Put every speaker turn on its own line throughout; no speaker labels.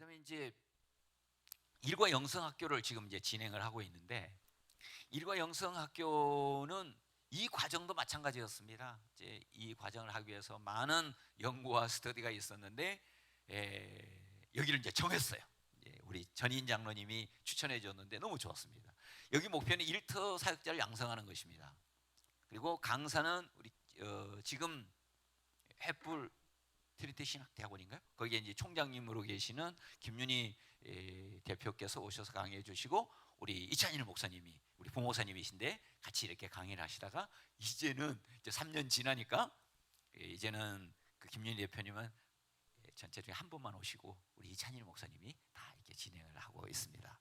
그다음에 이제 일과 영성 학교를 지금 이제 진행을 하고 있는데, 일과 영성 학교는 이 과정도 마찬가지였습니다. 이제 이 과정을 하기 위해서 많은 연구와 스터디가 있었는데, 여기를 이제 정했어요. 우리 전인 장로님이 추천해 줬는데 너무 좋았습니다. 여기 목표는 일터 사역자를 양성하는 것입니다. 그리고 강사는 우리 지금 햇불 트리티 신학대학원인가요? 거기에 이제 총장님으로 계시는 김윤희 대표께서 오셔서 강의해 주시고, 우리 이찬일 목사님이 우리 부목사님이신데 같이 이렇게 강의를 하시다가, 이제는 이제 3년 지나니까 이제는 그 김윤희 대표님은 전체 중에 한 분만 오시고 우리 이찬일 목사님이 다 이렇게 진행을 하고 있습니다.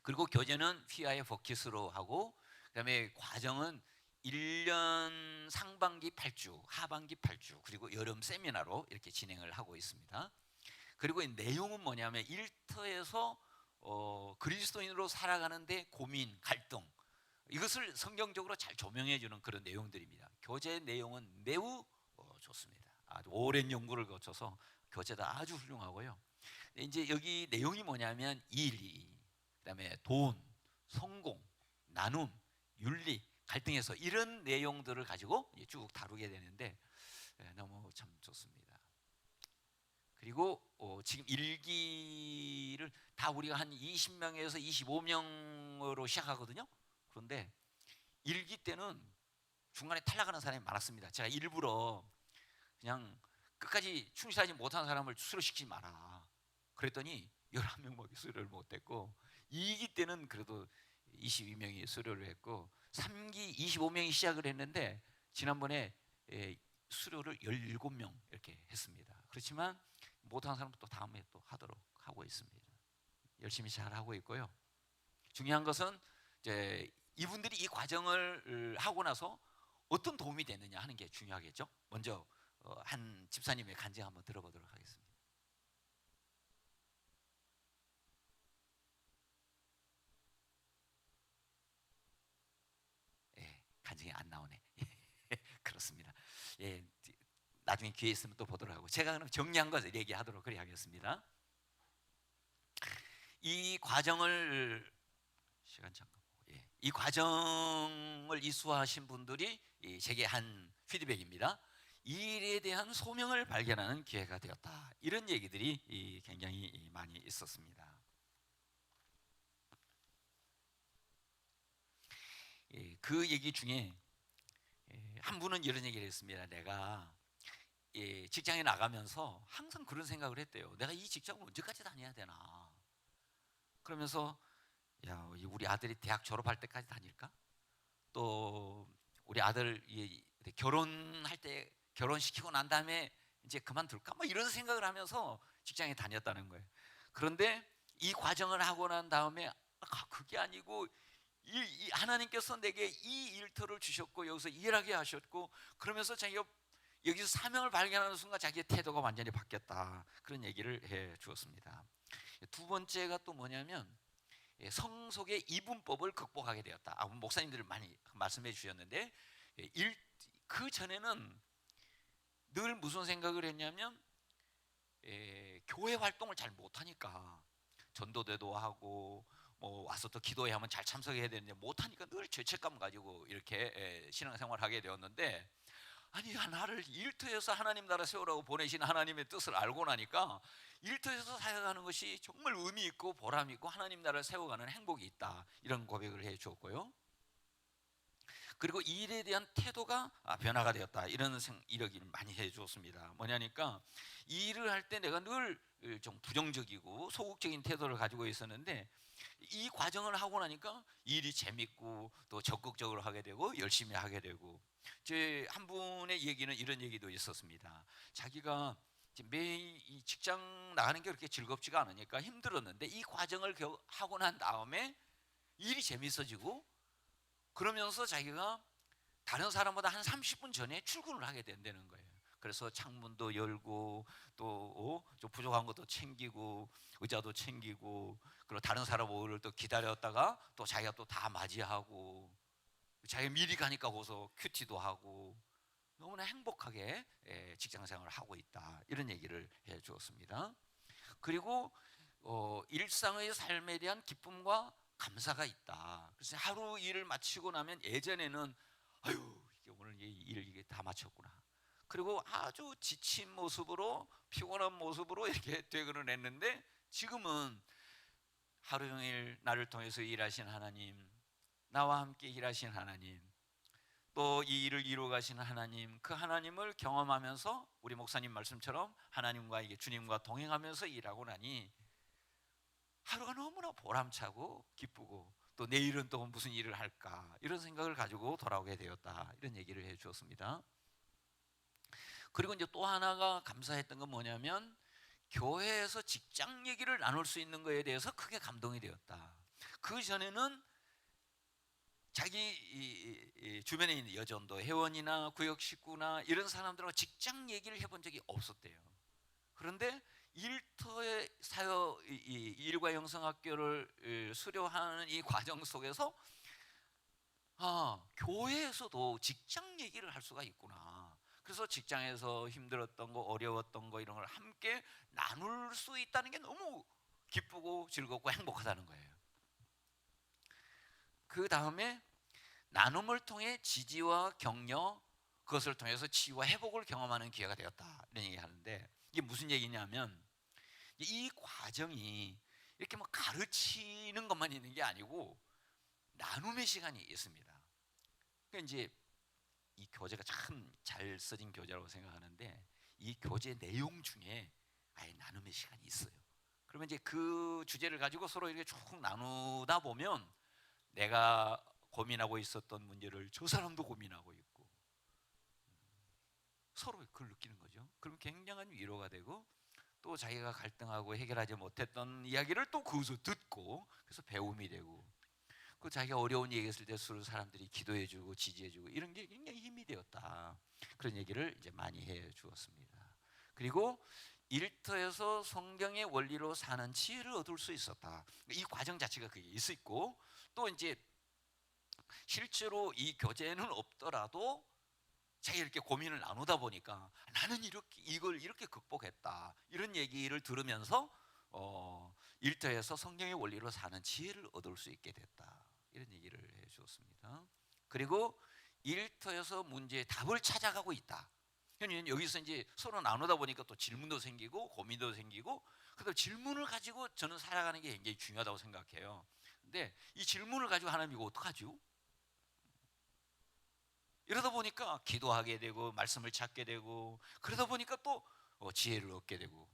그리고 교재는 피아의 포킷으로 하고, 그다음에 과정은 1년 상반기 8주, 하반기 8주, 그리고 여름 세미나로 이렇게 진행을 하고 있습니다. 그리고 이 내용은 뭐냐면 일터에서 그리스도인으로 살아가는데 고민, 갈등, 이것을 성경적으로 잘 조명해 주는 그런 내용들입니다. 교재 내용은 매우 좋습니다. 아주 오랜 연구를 거쳐서 교재도 아주 훌륭하고요. 이제 여기 내용이 뭐냐면 일, 그다음에 돈, 성공, 나눔, 윤리, 갈등에서 이런 내용들을 가지고 쭉 다루게 되는데 너무 참 좋습니다. 그리고 지금 일기를 다 우리가 한 20명에서 25명으로 시작하거든요. 그런데 일기 때는 중간에 탈락하는 사람이 많았습니다. 제가 일부러 그냥 끝까지 충실하지 못한 사람을 수료시키지 마라 그랬더니 11명밖에 수료를 못했고, 2기 때는 그래도 22명이 수료를 했고, 3기 25명이 시작을 했는데 지난번에 수료를 17명 이렇게 했습니다. 그렇지만 못한 사람은 또 다음에 또 하도록 하고 있습니다. 열심히 잘 하고 있고요. 중요한 것은 이제 이분들이 이 과정을 하고 나서 어떤 도움이 되느냐 하는 게 중요하겠죠. 먼저 한 집사님의 간증 한번 들어보도록 하겠습니다. 간증이 안 나오네. 그렇습니다. 나중에 기회 있으면 또 보도록 하고, 제가 그럼 정리한 것을 얘기하도록 그래 하겠습니다. 이 과정을 시간 잠깐. 이 과정을 이수하신 분들이 제게 한 피드백입니다. 이 일에 대한 소명을 발견하는 기회가 되었다. 이런 얘기들이 굉장히 많이 있었습니다. 그 얘기 중에 한 분은 이런 얘기를 했습니다. 내가 직장에 나가면서 항상 그런 생각을 했대요. 내가 이 직장을 언제까지 다녀야 되나. 그러면서 야, 우리 아들이 대학 졸업할 때까지 다닐까? 또 우리 아들 결혼할 때 결혼시키고 난 다음에 이제 그만둘까? 뭐 이런 생각을 하면서 직장에 다녔다는 거예요. 그런데 이 과정을 하고 난 다음에 그게 아니고 하나님께서 내게 이 일터를 주셨고 여기서 일하게 하셨고, 그러면서 자기가 여기서 사명을 발견하는 순간 자기의 태도가 완전히 바뀌었다. 그런 얘기를 해 주었습니다. 두 번째가 또 뭐냐면 성속의 이분법을 극복하게 되었다. 목사님들 많이 말씀해 주셨는데, 그 전에는 늘 무슨 생각을 했냐면 교회 활동을 잘 못하니까 전도대도 하고 뭐 와서 또 기도회 하면 잘 참석해야 되는데 못하니까 늘 죄책감 가지고 이렇게 신앙생활을 하게 되었는데, 아니 나를 일터에서 하나님 나라 세우라고 보내신 하나님의 뜻을 알고 나니까 일터에서 사역하는 것이 정말 의미 있고 보람 있고 하나님 나라를 세워가는 행복이 있다. 이런 고백을 해 주었고요. 그리고 이 일에 대한 태도가 변화가 되었다. 이런 이야기를 많이 해 주었습니다. 뭐냐니까 이 일을 할 때 내가 늘 좀 부정적이고 소극적인 태도를 가지고 있었는데, 이 과정을 하고 나니까 일이 재밌고 또 적극적으로 하게 되고 열심히 하게 되고, 제 한 분의 얘기는 이런 얘기도 있었습니다. 자기가 매일 이 직장 나가는 게 그렇게 즐겁지가 않으니까 힘들었는데 이 과정을 하고 난 다음에 일이 재밌어지고, 그러면서 자기가 다른 사람보다 한 30분 전에 출근을 하게 된다는 거예요. 그래서 창문도 열고 또 좀 부족한 것도 챙기고 의자도 챙기고, 그리고 다른 사람 오를 또 기다렸다가 또 자기가 또 다 맞이하고, 자기가 미리 가니까 거기서 큐티도 하고 너무나 행복하게 직장 생활을 하고 있다. 이런 얘기를 해 주었습니다. 그리고 일상의 삶에 대한 기쁨과 감사가 있다. 그래서 하루 일을 마치고 나면 예전에는 아유 이게 오늘 일 이게 다 마쳤구나. 그리고 아주 지친 모습으로 피곤한 모습으로 이렇게 퇴근을 했는데 지금은 하루 종일 나를 통해서 일하신 하나님, 나와 함께 일하신 하나님, 또 이 일을 이루어 가시는 하나님, 그 하나님을 경험하면서 우리 목사님 말씀처럼 하나님과 이게 주님과 동행하면서 일하고 나니 하루가 너무나 보람차고 기쁘고 또 내일은 또 무슨 일을 할까 이런 생각을 가지고 돌아오게 되었다, 이런 얘기를 해 주었습니다. 그리고 이제 또 하나가 감사했던 건 뭐냐면 교회에서 직장 얘기를 나눌 수 있는 거에 대해서 크게 감동이 되었다. 그 전에는 자기 이 주변에 있는 여전도 회원이나 구역 식구나 이런 사람들하고 직장 얘기를 해본 적이 없었대요. 그런데 일터의 사역 이 일과 영성학교를 수료하는 이 과정 속에서 교회에서도 직장 얘기를 할 수가 있구나. 그래서 직장에서 힘들었던 거, 어려웠던 거 이런 걸 함께 나눌 수 있다는 게 너무 기쁘고 즐겁고 행복하다는 거예요. 그 다음에 나눔을 통해 지지와 격려, 그것을 통해서 치유와 회복을 경험하는 기회가 되었다, 이런 얘기 하는데 이게 무슨 얘기냐면 이 과정이 이렇게 뭐 가르치는 것만 있는 게 아니고 나눔의 시간이 있습니다. 그러니까 이제 이 교재가 참 잘 써진 교재라고 생각하는데 이 교재 내용 중에 아예 나눔의 시간이 있어요. 그러면 이제 그 주제를 가지고 서로 이렇게 쭉 나누다 보면 내가 고민하고 있었던 문제를 저 사람도 고민하고 있고 서로 그걸 느끼는 거죠. 그럼 굉장한 위로가 되고 또 자기가 갈등하고 해결하지 못했던 이야기를 또 거기서 듣고 그래서 배움이 되고 그 자기가 어려운 얘기 했을 때 서로 사람들이 기도해주고 지지해주고 이런 게 굉장히 힘이 되었다, 그런 얘기를 이제 많이 해 주었습니다. 그리고 일터에서 성경의 원리로 사는 지혜를 얻을 수 있었다. 이 과정 자체가 그게 있고 또 이제 실제로 이 교재는 없더라도 자기 이렇게 고민을 나누다 보니까 나는 이걸 이렇게 극복했다, 이런 얘기를 들으면서 일터에서 성경의 원리로 사는 지혜를 얻을 수 있게 됐다, 이런 얘기를 해 주었습니다. 그리고 일터에서 문제의 답을 찾아가고 있다. 그러니까 여기서 이제 서로 나누다 보니까 또 질문도 생기고 고민도 생기고, 그다음 질문을 가지고 저는 살아가는 게 굉장히 중요하다고 생각해요. 근데 이 질문을 가지고 하나님 이거 어떡하죠? 이러다 보니까 기도하게 되고 말씀을 찾게 되고 그러다 보니까 또 지혜를 얻게 되고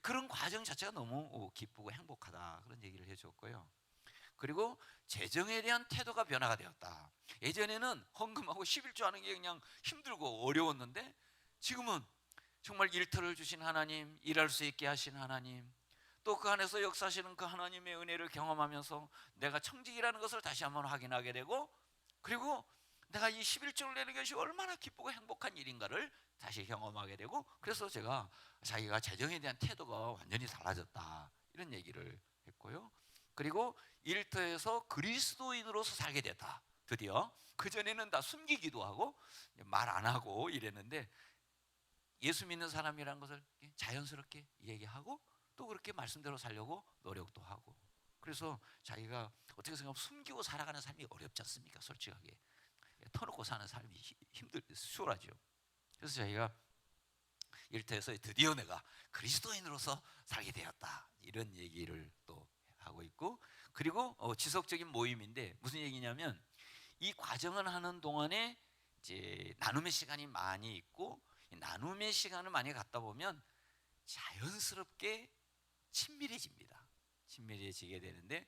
그런 과정 자체가 너무 기쁘고 행복하다, 그런 얘기를 해줬고요. 그리고 재정에 대한 태도가 변화가 되었다. 예전에는 헌금하고 11조 하는 게 그냥 힘들고 어려웠는데 지금은 정말 일터를 주신 하나님, 일할 수 있게 하신 하나님, 또 그 안에서 역사하시는 그 하나님의 은혜를 경험하면서 내가 청직이라는 것을 다시 한번 확인하게 되고, 그리고 내가 이 11조를 내는 것이 얼마나 기쁘고 행복한 일인가를 다시 경험하게 되고, 그래서 제가 자기가 재정에 대한 태도가 완전히 달라졌다, 이런 얘기를 했고요. 그리고 일터에서 그리스도인으로서 살게 됐다. 드디어 그전에는 다 숨기기도 하고 말 안 하고 이랬는데 예수 믿는 사람이라는 것을 자연스럽게 얘기하고 또 그렇게 말씀대로 살려고 노력도 하고, 그래서 자기가 어떻게 생각하면 숨기고 살아가는 삶이 어렵지 않습니까? 솔직하게 터놓고 사는 삶이 수월하죠. 그래서 자기가 일터에서 드디어 내가 그리스도인으로서 살게 되었다, 이런 얘기를 또 하고 있고, 그리고 지속적인 모임인데 무슨 얘기냐면 이 과정을 하는 동안에 이제 나눔의 시간이 많이 있고, 나눔의 시간을 많이 갖다 보면 자연스럽게 친밀해집니다. 친밀해지게 되는데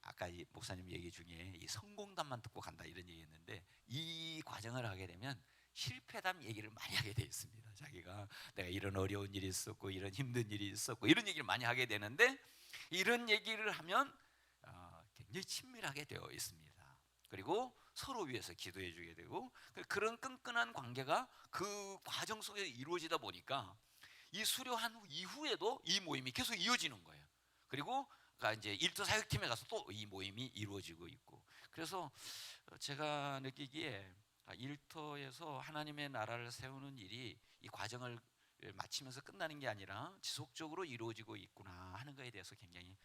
아까 이 목사님 얘기 중에 이 성공담만 듣고 간다 이런 얘기했는데 이 과정을 하게 되면 실패담 얘기를 많이 하게 돼 있습니다. 자기가 내가 이런 어려운 일이 있었고 이런 힘든 일이 있었고 이런 얘기를 많이 하게 되는데 이런 얘기를 하면 굉장히 친밀하게 되어 있습니다. 그리고 서로 위해서 기도해 주게 되고 그런 끈끈한 관계가 그 과정 속에 이루어지다 보니까 이 수료한 이후에도 이 모임이 계속 이어지는 거예요. 그리고 이제 일터 사역팀에 가서 또 이 모임이 이루어지고 있고, 그래서 제가 느끼기에 일터에서 하나님의 나라를 세우는 일이 이 과정을 마치면서 끝나는 게 아니라 지속적으로 이루어지고 있구나 하는 것에 대해서 굉장히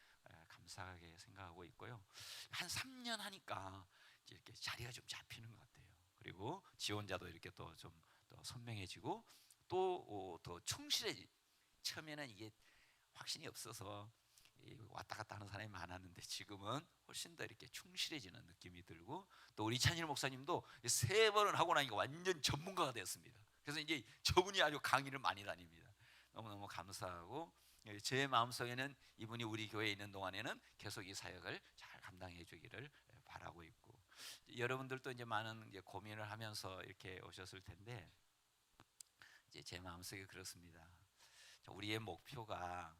감사하게 생각하고 있고요. 한 3년 하니까 이제 이렇게 자리가 좀 잡히는 것 같아요. 그리고 지원자도 이렇게 또 좀 더 선명해지고 또 더 충실해지. 처음에는 이게 확신이 없어서 왔다 갔다 하는 사람이 많았는데 지금은 훨씬 더 이렇게 충실해지는 느낌이 들고, 또 우리 찬일 목사님도 3번을 하고 나니까 완전 전문가가 되었습니다. 그래서 이제 저분이 아주 강의를 많이 다닙니다. 너무너무 감사하고, 제 마음속에는 이분이 우리 교회에 있는 동안에는 계속 이 사역을 잘 감당해 주기를 바라고 있고, 여러분들도 이제 많은 이제 고민을 하면서 이렇게 오셨을 텐데, 이제 제 마음속에 그렇습니다. 우리의 목표가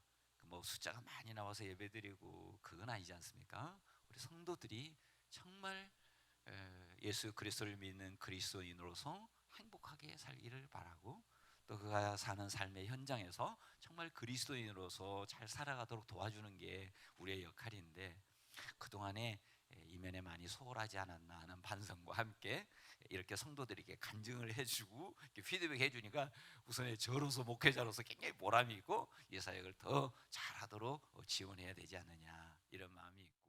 뭐 숫자가 많이 나와서 예배드리고 그건 아니지 않습니까? 우리 성도들이 정말 예수 그리스도를 믿는 그리스도인으로서 행복하게 살기를 바라고, 또 그가 사는 삶의 현장에서 정말 그리스도인으로서 잘 살아가도록 도와주는 게 우리의 역할인데, 그동안에 이면에 많이 소홀하지 않았나 하는 반성과 함께 이렇게 성도들에게 간증을 해주고 이렇게 피드백 해주니까 우선 저로서 목회자로서 굉장히 보람이 있고 이 사역을 더 잘하도록 지원해야 되지 않느냐 이런 마음이 있고,